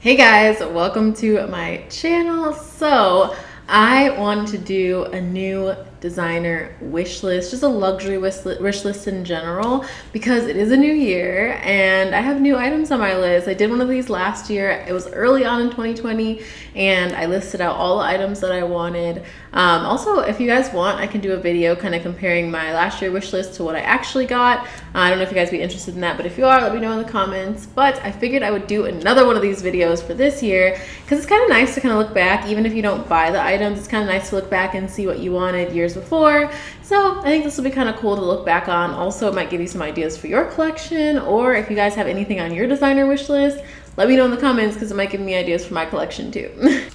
Hey guys, welcome to my channel. So I wanted to do a new designer wish list, just a luxury wish list in general, because it is a new year and I have new items on my list. I did one of these last year. It was early on in 2020 and I listed out all the items that I wanted. Also, if you guys want, I can do a video kind of comparing my last year wish list to what I actually got. I don't know if you guys would be interested in that, but if you are, let me know in the comments. But I figured I would do another one of these videos for this year because it's kind of nice to kind of look back. Even if you don't buy the items, it's kind of nice to look back and see what you wanted years before. So I think this will be kind of cool to look back on. Also, it might give you some ideas for your collection, or if you guys have anything on your designer wish list, let me know in the comments because it might give me ideas for my collection too.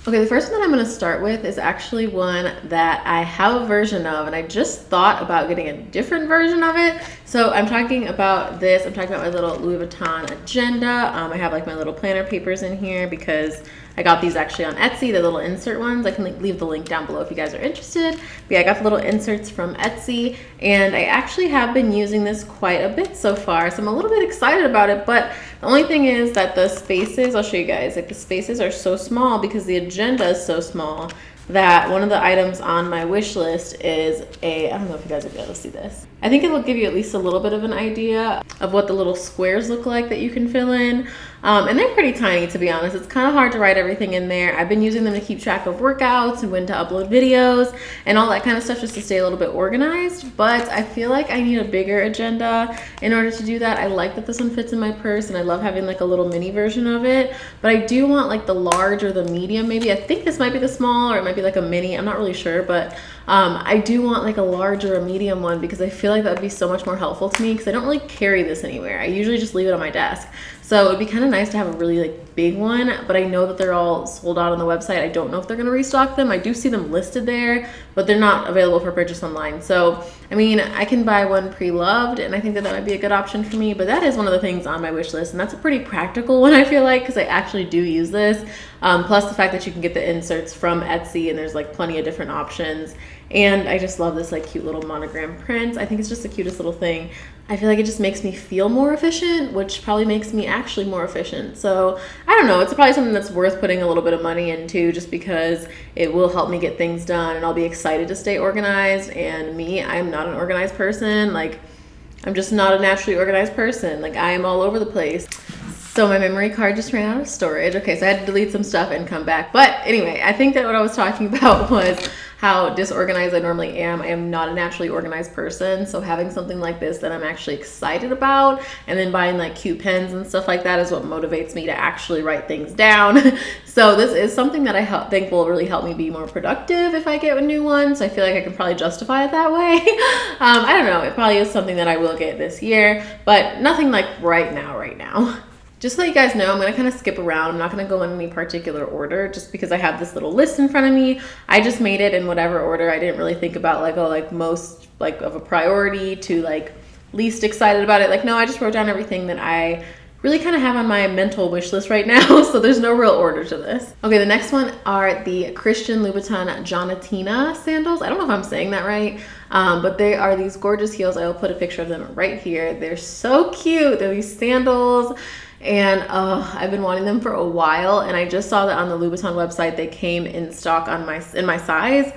Okay, the first one that I'm going to start with is actually one that I have a version of, and I just thought about getting a different version of it. So I'm talking about this. I'm talking about my little Louis Vuitton agenda. I have like my little planner papers in here because I got these actually on Etsy, the little insert ones. I can leave the link down below if you guys are interested. But yeah, I got the little inserts from Etsy, and I actually have been using this quite a bit so far. So I'm a little bit excited about it, but the only thing is that the spaces, I'll show you guys, like the spaces are so small because the agenda is so small that one of the items on my wish list is I don't know if you guys will be able to see this. I think it will give you at least a little bit of an idea of what the little squares look like that you can fill in. And they're pretty tiny, to be honest. It's kind of hard to write everything in there. I've been using them to keep track of workouts and when to upload videos and all that kind of stuff just to stay a little bit organized. But I feel like I need a bigger agenda in order to do that. I like that this one fits in my purse and I love having like a little mini version of it. But I do want like the large or the medium maybe. I think this might be the small or it might be like a mini. I'm not really sure, but I do want like a large or a medium one because I feel like that would be so much more helpful to me because I don't really carry this anywhere. I usually just leave it on my desk. So it would be kind of nice to have a really like big one, but I know that they're all sold out on the website. I don't know if they're going to restock them. I do see them listed there, but they're not available for purchase online. So, I mean, I can buy one pre-loved, and I think that that might be a good option for me, but that is one of the things on my wish list, and that's a pretty practical one, I feel like, because I actually do use this. Plus the fact that you can get the inserts from Etsy, and there's like plenty of different options. And I just love this like cute little monogram print. I think it's just the cutest little thing. I feel like it just makes me feel more efficient, which probably makes me actually more efficient. So I don't know, it's probably something that's worth putting a little bit of money into just because it will help me get things done and I'll be excited to stay organized. And me, I'm not an organized person. Like, I'm just not a naturally organized person. Like, I am all over the place. So my memory card just ran out of storage. Okay, so I had to delete some stuff and come back. But anyway, I think that what I was talking about was how disorganized I normally am. I am not a naturally organized person. So having something like this that I'm actually excited about and then buying like cute pens and stuff like that is what motivates me to actually write things down. So this is something that I think will really help me be more productive if I get a new one. So I feel like I can probably justify it that way. I don't know. It probably is something that I will get this year, but nothing like right now. Just so you guys know, I'm going to kind of skip around. I'm not going to go in any particular order just because I have this little list in front of me. I just made it in whatever order. I didn't really think about like, oh, like most like of a priority to like least excited about it. Like, no, I just wrote down everything that I really kind of have on my mental wish list right now. So there's no real order to this. Okay, the next one are the Christian Louboutin Jonatina sandals. I don't know if I'm saying that right, but they are these gorgeous heels. I will put a picture of them right here. They're so cute. They're these sandals. And I've been wanting them for a while, and I just saw that on the Louboutin website they came in stock in my size,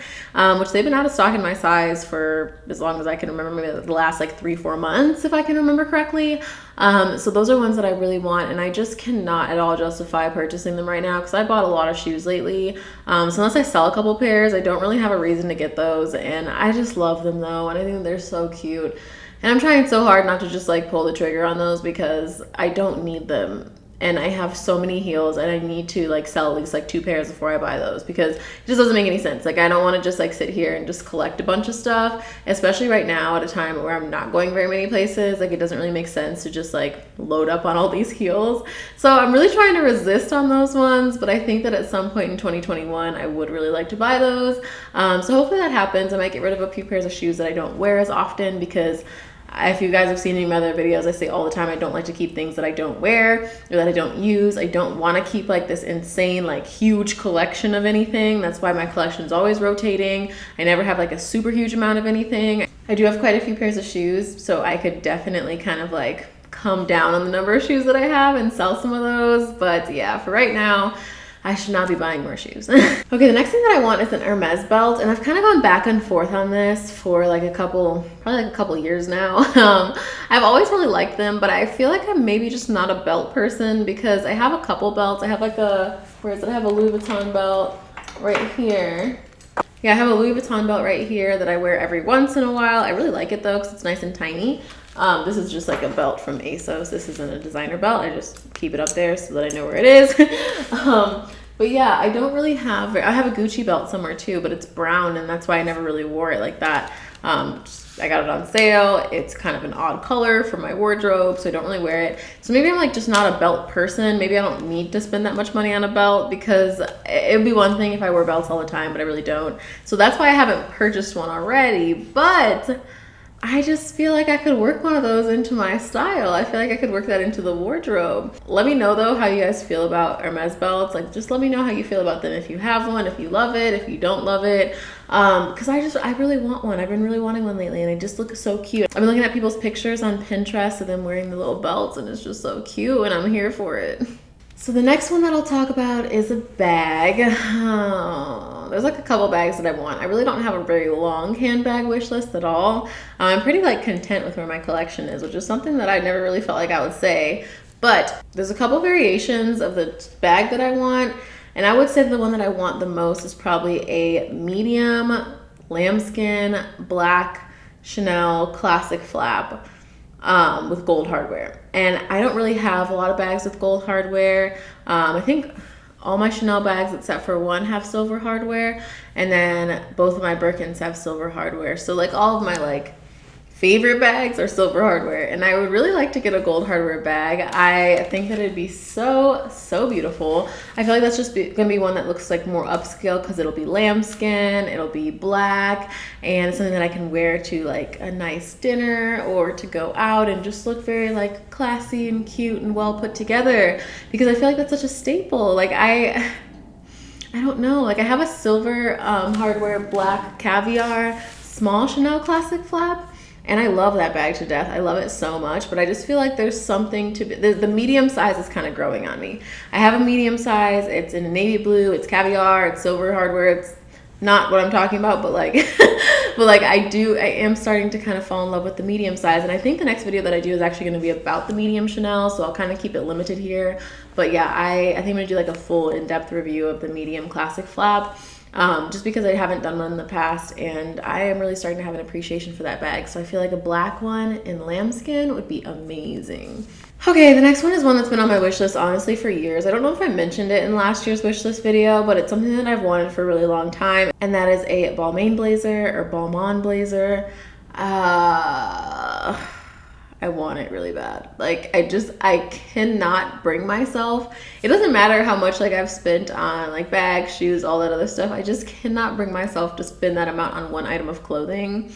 which they've been out of stock in my size for as long as I can remember, maybe the last like 3-4 months if I can remember correctly. So those are ones that I really want, and I just cannot at all justify purchasing them right now because I bought a lot of shoes lately. So unless I sell a couple pairs, I don't really have a reason to get those, and I just love them though, and I think they're so cute. And I'm trying so hard not to just like pull the trigger on those because I don't need them. And I have so many heels and I need to like sell at least like 2 pairs before I buy those because it just doesn't make any sense. Like, I don't want to just like sit here and just collect a bunch of stuff, especially right now at a time where I'm not going very many places. Like, it doesn't really make sense to just like load up on all these heels. So I'm really trying to resist on those ones, but I think that at some point in 2021 I would really like to buy those. So hopefully that happens. I might get rid of a few pairs of shoes that I don't wear as often because if you guys have seen any of my other videos, I say all the time I don't like to keep things that I don't wear or that I don't use. I don't want to keep like this insane like huge collection of anything. That's why my collection is always rotating. I never have like a super huge amount of anything. I do have quite a few pairs of shoes, so I could definitely kind of like come down on the number of shoes that I have and sell some of those. But yeah, for right now, I should not be buying more shoes. Okay, the next thing that I want is an Hermes belt, and I've kind of gone back and forth on this for like probably like a couple years now. I've always really liked them, but I feel like I'm maybe just not a belt person because I have a couple belts. I have like where is it? I have a Louis Vuitton belt right here. Yeah, I have a Louis Vuitton belt right here that I wear every once in a while. I really like it though because it's nice and tiny. This is just like a belt from ASOS. This isn't a designer belt. I just keep it up there so that I know where it is. But yeah, I don't really have, I have a Gucci belt somewhere too, but it's brown and that's why I never really wore it like that. I got it on sale. It's kind of an odd color for my wardrobe, so I don't really wear it. So maybe I'm like just not a belt person. Maybe I don't need to spend that much money on a belt because it would be one thing if I wore belts all the time, but I really don't. So that's why I haven't purchased one already, but I just feel like I could work one of those into my style. I feel like I could work that into the wardrobe. Let me know though how you guys feel about Hermes belts. Like just let me know how you feel about them. If you have one, if you love it, if you don't love it. Because I really want one. I've been really wanting one lately and they just look so cute. I've been looking at people's pictures on Pinterest of them wearing the little belts and it's just so cute and I'm here for it. So the next one that I'll talk about is a bag. There's like a couple bags that I want. I really don't have a very long handbag wish list at all. I'm pretty like content with where my collection is, which is something that I never really felt like I would say. But there's a couple variations of the bag that I want. And I would say the one that I want the most is probably a medium lambskin black Chanel classic flap. With gold hardware. And I don't really have a lot of bags with gold hardware. I think all my Chanel bags except for one have silver hardware, and then both of my Birkins have silver hardware. So like all of my like favorite bags are silver hardware, and I would really like to get a gold hardware bag. I think that it'd be so beautiful. I feel like that's just gonna be one that looks like more upscale because it'll be lambskin, it'll be black, and it's something that I can wear to like a nice dinner or to go out and just look very like classy and cute and well put together, because I feel like that's such a staple. Like I don't know, like I have a silver hardware black caviar small Chanel classic flap, and I love that bag to death. I love it so much, but I just feel like there's something to the medium size is kind of growing on me. I have a medium size. It's in a navy blue. It's caviar. It's silver hardware. It's not what I'm talking about, but like, I am starting to kind of fall in love with the medium size. And I think the next video that I do is actually going to be about the medium Chanel. So I'll kind of keep it limited here. But yeah, I think I'm going to do like a full in-depth review of the medium classic flap. Just because I haven't done one in the past, and I am really starting to have an appreciation for that bag. So I feel like a black one in lambskin would be amazing. Okay, the next one is one that's been on my wish list honestly for years. I don't know if I mentioned it in last year's wish list video, but it's something that I've wanted for a really long time, and that is a Balmain Blazer or Balmain Blazer. I want it really bad. Like I cannot bring myself. It doesn't matter how much like I've spent on like bags, shoes, all that other stuff. I just cannot bring myself to spend that amount on one item of clothing.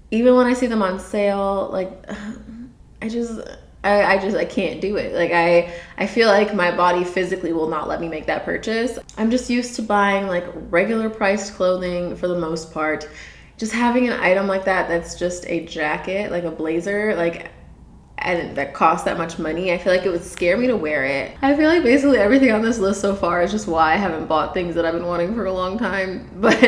Even when I see them on sale, like I can't do it. Like I feel like my body physically will not let me make that purchase. I'm just used to buying like regular priced clothing for the most part. Just having an item like that that's just a jacket, like a blazer, like, and that costs that much money, I feel like it would scare me to wear it. I feel like basically everything on this list so far is just why I haven't bought things that I've been wanting for a long time. But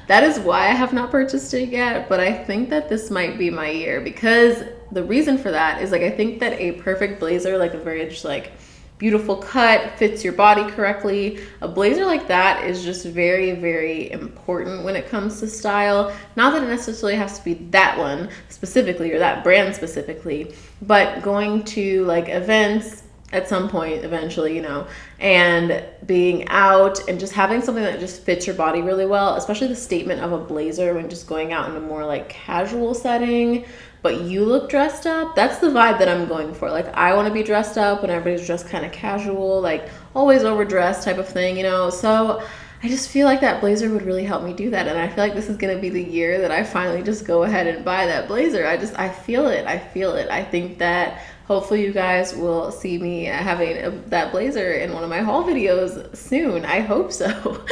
that is why I have not purchased it yet. But I think that this might be my year, because the reason for that is like I think that a perfect blazer, like a very just like beautiful cut, fits your body correctly. A blazer like that is just very important when it comes to style. Not that it necessarily has to be that one specifically or that brand specifically, but going to like events at some point eventually, you know, and being out and just having something that just fits your body really well, especially the statement of a blazer when just going out in a more like casual setting, but you look dressed up. That's the vibe that I'm going for. Like I want to be dressed up when everybody's dressed kind of casual, like always overdressed type of thing, you know. So I just feel like that blazer would really help me do that, and I feel like this is going to be the year that I finally just go ahead and buy that blazer. I feel it. I think that hopefully you guys will see me having that blazer in one of my haul videos soon. I hope so.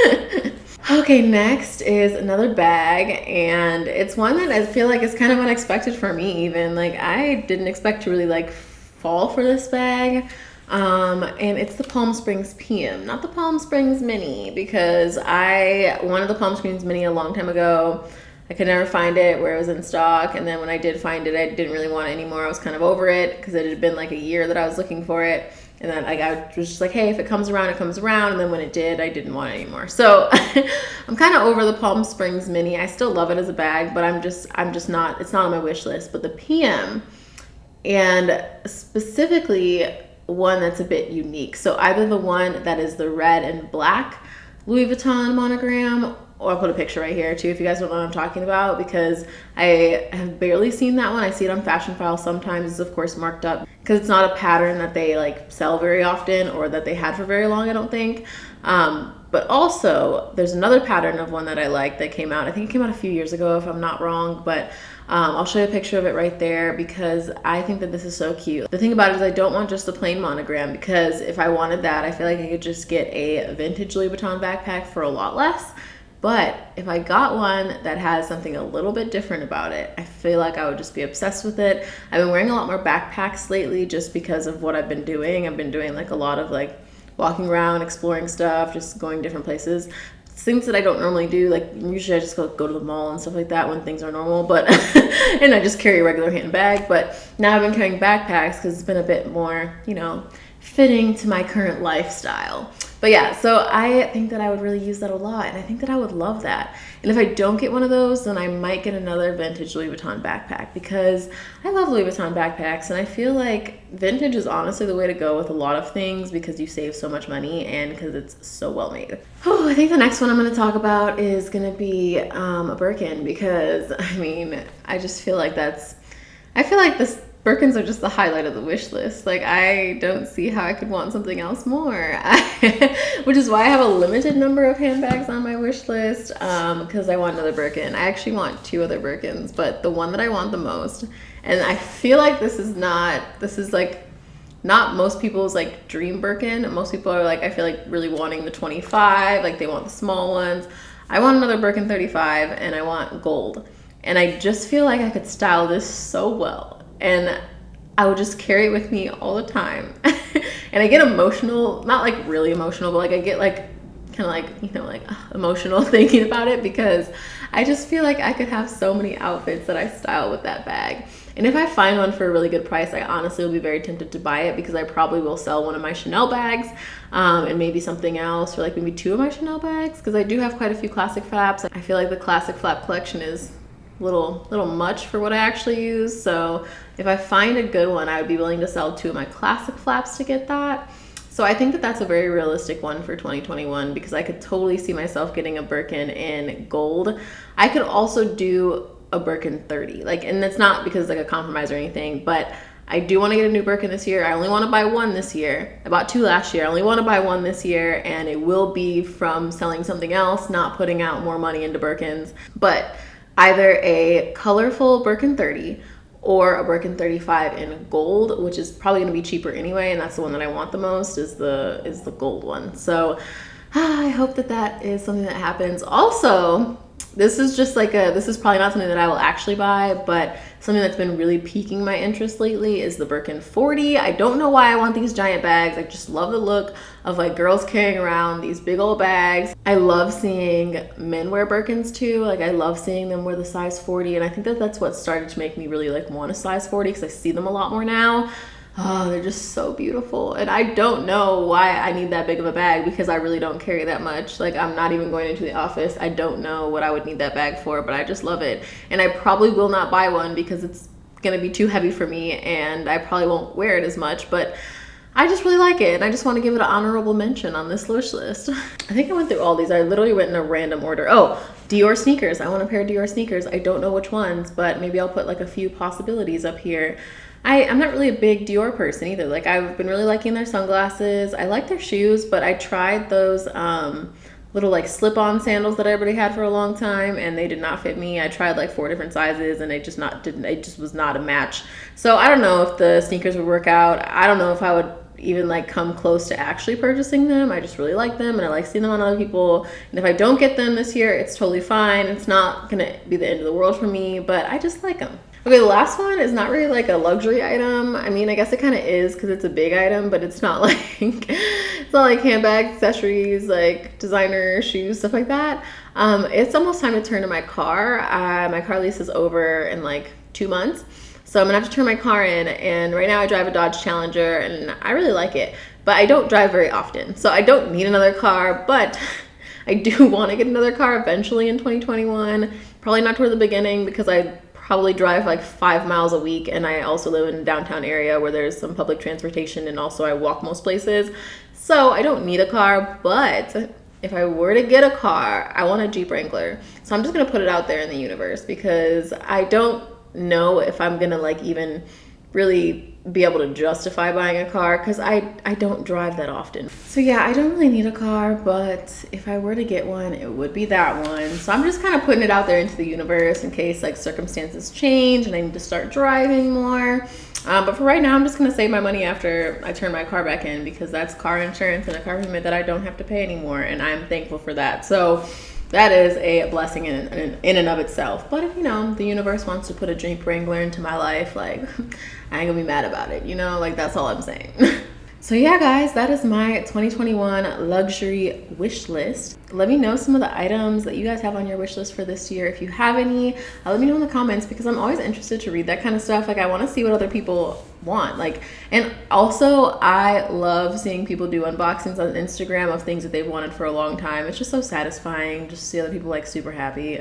Okay, next is another bag, and it's one that I feel like is kind of unexpected for me even. Like, I didn't expect to really like fall for this bag. And it's the Palm Springs PM, not the Palm Springs Mini, because I wanted the Palm Springs Mini a long time ago. I could never find it where it was in stock, and then when I did find it, I didn't really want it anymore. I was kind of over it because it had been like a year that I was looking for it. And then I was just like, hey, if it comes around, it comes around. And then when it did, I didn't want it anymore. So I'm kind of over the Palm Springs Mini. I still love it as a bag, but I'm just not, it's not on my wish list. But the PM, and specifically one that's a bit unique. So either the one that is the red and black Louis Vuitton monogram, or I'll put a picture right here too if you guys don't know what I'm talking about, because I have barely seen that one. I see it on Fashion File sometimes. It's of course marked up because it's not a pattern that they like sell very often or that they had for very long, I don't think. But also there's another pattern of one that I like that came out. I think it came out a few years ago if I'm not wrong, but I'll show you a picture of it right there because I think that this is so cute. The thing about it is I don't want just the plain monogram, because if I wanted that, I feel like I could just get a vintage Louis Vuitton backpack for a lot less. But if I got one that has something a little bit different about it, I feel like I would just be obsessed with it. I've been wearing a lot more backpacks lately just because of what I've been doing. I've been doing like a lot of like walking around, exploring stuff, just going different places. Things that I don't normally do, like usually I just go to the mall and stuff like that when things are normal, but and I just carry a regular handbag. But now I've been carrying backpacks because it's been a bit more, you know, fitting to my current lifestyle. But yeah, so I think that I would really use that a lot, and I think that I would love that. And if I don't get one of those, then I might get another vintage Louis Vuitton backpack, because I love Louis Vuitton backpacks, and I feel like vintage is honestly the way to go with a lot of things because you save so much money and because it's so well made. Oh, I think the next one I'm going to talk about is going to be a Birkin, because I mean, I just feel like I feel like this Birkins are just the highlight of the wish list. Like, I don't see how I could want something else more. Which is why I have a limited number of handbags on my wish list, because I want another Birkin. I actually want 2 other Birkins, but the one that I want the most, and I feel like this is like not most people's like dream Birkin. Most people are like, I feel like really wanting the 25, like they want the small ones. I want another Birkin 35, and I want gold. And I just feel like I could style this so well. And I would just carry it with me all the time. And I get emotional, not like really emotional, but like I get like kind of like, you know, like emotional thinking about it, because I just feel like I could have so many outfits that I style with that bag. And if I find one for a really good price, I honestly will be very tempted to buy it, because I probably will sell one of my Chanel bags and maybe something else, or like maybe 2 of my Chanel bags, because I do have quite a few classic flaps. I feel like the classic flap collection is little much for what I actually use. So if I find a good one, I would be willing to sell 2 of my classic flaps to get that. So I think that that's a very realistic one for 2021, because I could totally see myself getting a Birkin in gold. I could also do a Birkin 30, like, and it's not because it's like a compromise or anything, but I do want to get a new Birkin this year. I only want to buy 1 this year. I bought 2 last year. I only want to buy 1 this year, and it will be from selling something else, not putting out more money into Birkins. But either a colorful Birkin 30 or a Birkin 35 in gold, which is probably going to be cheaper anyway, and that's the one that I want the most, is the gold one. So I hope that that is something that happens. Also, this is just like this is probably not something that I will actually buy, but something that's been really piquing my interest lately is the Birkin 40. I don't know why I want these giant bags. I just love the look of like girls carrying around these big old bags. I love seeing men wear Birkins too. Like, I love seeing them wear the size 40, and I think that that's what started to make me really like want a size 40, because I see them a lot more now. Oh, they're just so beautiful. And I don't know why I need that big of a bag, because I really don't carry that much. Like, I'm not even going into the office. I don't know what I would need that bag for, but I just love it. And I probably will not buy one because it's gonna be too heavy for me, and I probably won't wear it as much, but I just really like it, and I just want to give it an honorable mention on this wish list. I think I went through all these. I literally went in a random order. Oh, Dior sneakers. I want a pair of Dior sneakers. I don't know which ones, but maybe I'll put like a few possibilities up here. I'm not really a big Dior person either. Like, I've been really liking their sunglasses. I like their shoes, but I tried those little like slip-on sandals that everybody had for a long time, and they did not fit me. I tried like 4 different sizes, and it just was not a match. So I don't know if the sneakers would work out. I don't know if I would even like come close to actually purchasing them. I just really like them and I like seeing them on other people. And if I don't get them this year, it's totally fine. It's not gonna be the end of the world for me, but I just like them. Okay, the last one is not really like a luxury item. I mean, I guess it kind of is because it's a big item, but it's not like it's not like handbags, accessories, like designer shoes, stuff like that. It's almost time to turn in my car. My car lease is over in like 2 months. So I'm gonna have to turn my car in, and right now I drive a Dodge Challenger and I really like it, but I don't drive very often. So I don't need another car, but I do want to get another car eventually in 2021. Probably not toward the beginning because I probably drive like 5 miles a week, and I also live in a downtown area where there's some public transportation, and also I walk most places. So I don't need a car, but if I were to get a car, I want a Jeep Wrangler. So I'm just gonna put it out there in the universe because I don't know if I'm gonna like even really be able to justify buying a car because I don't drive that often. So yeah, I don't really need a car, but if I were to get one, it would be that one. So I'm just kind of putting it out there into the universe in case like circumstances change and I need to start driving more. But for right now, I'm just gonna save my money after I turn my car back in because that's car insurance and a car payment that I don't have to pay anymore, and I'm thankful for that. So that is a blessing in and of itself. But if, you know, the universe wants to put a Jeep Wrangler into my life, like, I ain't gonna be mad about it, you know? Like, that's all I'm saying. So yeah, guys, that is my 2021 luxury wish list. Let me know some of the items that you guys have on your wish list for this year. If you have any, let me know in the comments because I'm always interested to read that kind of stuff. Like, I want to see what other people want. Like, and also I love seeing people do unboxings on Instagram of things that they've wanted for a long time. It's just so satisfying just to see other people like super happy.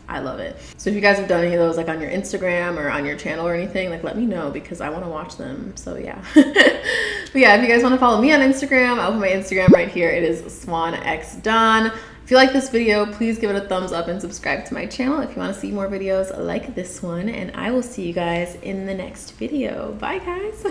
I love it. So if you guys have done any of those like on your Instagram or on your channel or anything, like let me know because I want to watch them. So yeah. But yeah, if you guys want to follow me on Instagram, I'll put my Instagram right here. It is swanxdawn. If you like this video, please give it a thumbs up and subscribe to my channel if you want to see more videos like this one. And I will see you guys in the next video. Bye guys.